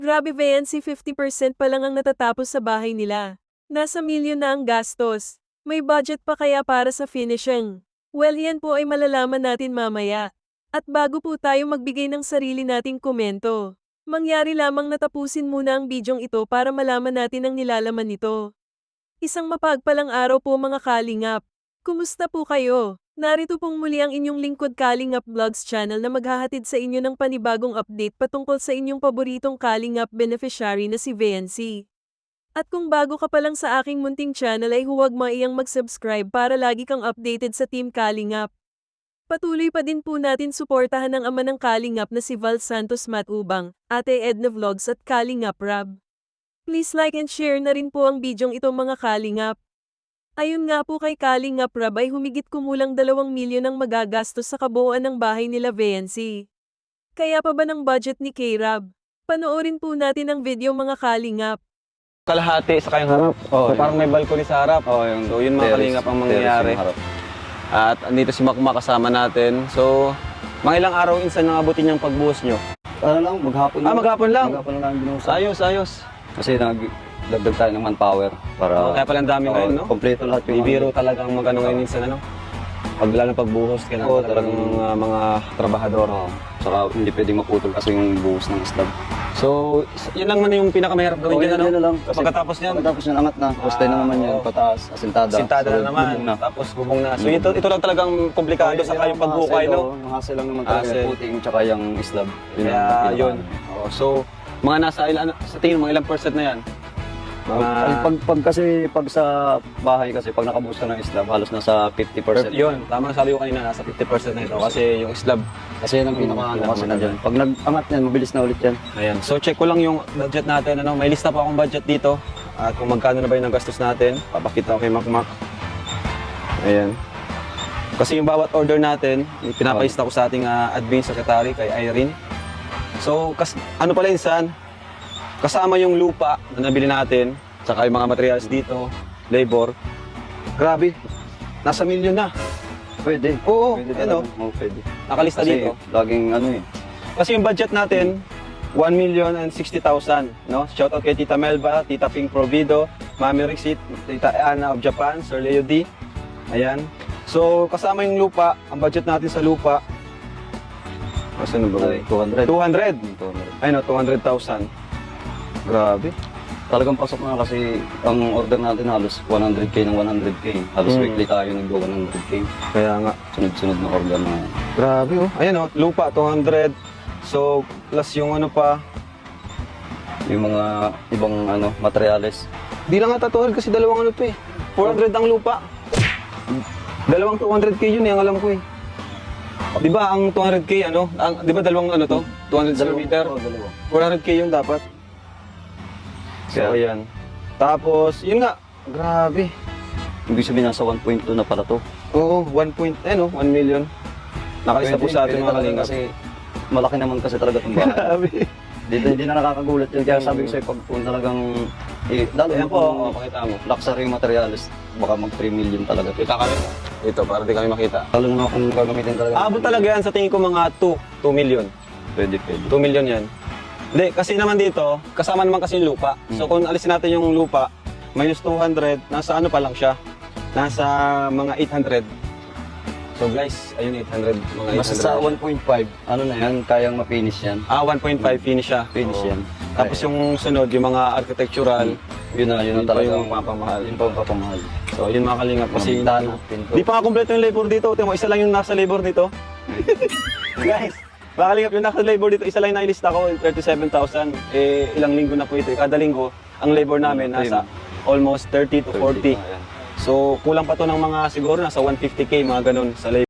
Grabe Viancy, 50% pa lang ang natatapos sa bahay nila. Nasa milyon na ang gastos. May budget pa kaya para sa finishing? Well, yan po ay malalaman natin mamaya. At bago po tayo magbigay ng sarili nating komento, mangyari lamang natapusin muna ang bidyong ito para malaman natin ang nilalaman nito. Isang mapagpalang araw po mga kalingap. Kumusta po kayo? Narito pong muli ang inyong lingkod Kalingap Vlogs channel na maghahatid sa inyo ng panibagong update patungkol sa inyong paboritong Kalingap beneficiary na si Viancy. At kung bago ka pa lang sa aking munting channel ay huwag maiyang mag-subscribe para lagi kang updated sa Team Kalingap. Patuloy pa din po natin suportahan ang ama ng Kalingap na si Val Santos Matubang, Ate Edna Vlogs at Kalingap Rab. Please like and share na rin po ang bidyong ito mga Kalingap. Ayun nga po kay Kalingap Rab ay humigit kumulang 2 milyon ang magagastos sa kabuuan ng bahay nila Viancy. Kaya pa ba ng budget ni K-Rab? Panoorin po natin ang video mga Kalingap. Kalahati sa kayong harap. So parang may balcony sa harap. So yun mga kalingap ang mangyayari. At andito si Makma kasama natin. So mga ilang araw insan nang abutin yung pagbuhos nyo? Ano lang, maghapon lang. Maghapon lang? Maghapon lang binuhusan. Ayos. Kasi nagdagdag tayo ng manpower para... Kaya pala ang dami ngayon, no? Kompleto lahat yung... Bibiro talagang magano ngayon insan, ano? Pag lalo pagbuhos, kailangan talagang mga trabahador. Saka hindi pwedeng maputol kasi yung buhos ng slab. So, yun lang man yung pinakamahirap gawin dyan, ano? Yun na lang. Pagkatapos niyan? Pagkatapos niyan, angat na. Hostay na naman yan, pataas, asintada. Sintada na naman, na. tapos bubong na. So ito lang talagang komplikado sa kayong pagbukay, no? Mahasel lang naman talaga yung puting tsaka yung slab. Kaya yun. So, mga nasa ilan, sa tingin mga ilang percent na yan? Pag sa bahay kasi, pag nakabuhos ka ng slab, halos nasa 50%. Yun, tama sabi ko kanina, nasa 50% na ito kasi yung slab. Kasi yan ang pinaka-ano kasi na dyan. Pag nag-angat yan, mabilis na ulit yan. Ayan. So check ko lang yung budget natin. Ano? May lista pa akong budget dito. At kung magkano na ba yung nagastos natin, papakita ko kay Makmak. Ayan. Kasi yung bawat order natin, pinapaista ko sa ating admin secretary kay Irene. So, ano pala insan, kasama yung lupa na nabili natin, saka yung mga materials dito, labor. Grabe, nasa milyon na. Pwede. Oo, pwede ano? Oo, pwede. Nakalista Kasi dito. laging ano eh. Kasi yung budget natin, 1,060,000, no? Shoutout kay Tita Melba, Tita Pink Provido, Mami Rixit, Tita Ana of Japan, Sir Leo D. Ayan. So, kasama yung lupa, ang budget natin sa lupa, kasi ano ba? 200. 200. 200. Ay no, 200,000. Grabe. Talagang pasok na kasi ang order natin halos 100k ng 100k. Halos weekly tayo nag-go 100k. Kaya nga. Sunod-sunod na order na. Grabe oh. Ayan oh, lupa 200. So, plus yung ano pa. Yung mga ibang materials. Di lang ata 200 kasi dalawang ano to eh. 400 ang lupa. Dalawang 200k yun eh, ang alam ko eh. Di ba ang 200k ano? Di ba dalawang ano to? 200 square meter? 400k yung dapat. So, ayan. Tapos, yun nga. Grabe. Ibig sabihin nasa 1.2 na pala to. Oo, 1 million. Nakalista po sa ating mga kalingap. Kasi malaki naman kasi talaga itong bahay. Grabe. Hindi na nakakagulat yun. Kaya sabi ko sa'yo, pag kung talagang... lalo Ayan na po, kung pakita mo. luxury materials, baka mag 3 million talaga. Kita kami. Ito, para di kami makita. Lalo na kung gagamitin talaga. Abot talaga yan sa tingin ko mga 2 million. Pwede. 2 million yan. Hindi, kasi naman dito, kasama naman kasi yung lupa. So kung alisin natin yung lupa, minus 200, nasa ano pa lang siya? Nasa mga 800. So guys, ayun 800, mga 800. Basta sa 1.5, ano na yan, kayang ma-finish yan. 1.5 finish siya. Finish yan. Tapos yung sunod, yung mga architectural, Yun na pa talaga. yung mapamahal. Yun pa ang papamahal. So yun mga kalingap. Kasi Bintana, pinto. di pa nga kompleto yung labor dito. Tingnan mo, isa lang yung nasa labor dito. Guys, mga kalingap, yung nasa labor dito, isa lang yung nailista ko, 37,000. Ilang linggo na po ito. Kada linggo, ang labor namin nasa almost 30 to 40. So kulang pa to ng mga siguro nasa 150k, mga ganun sa labor.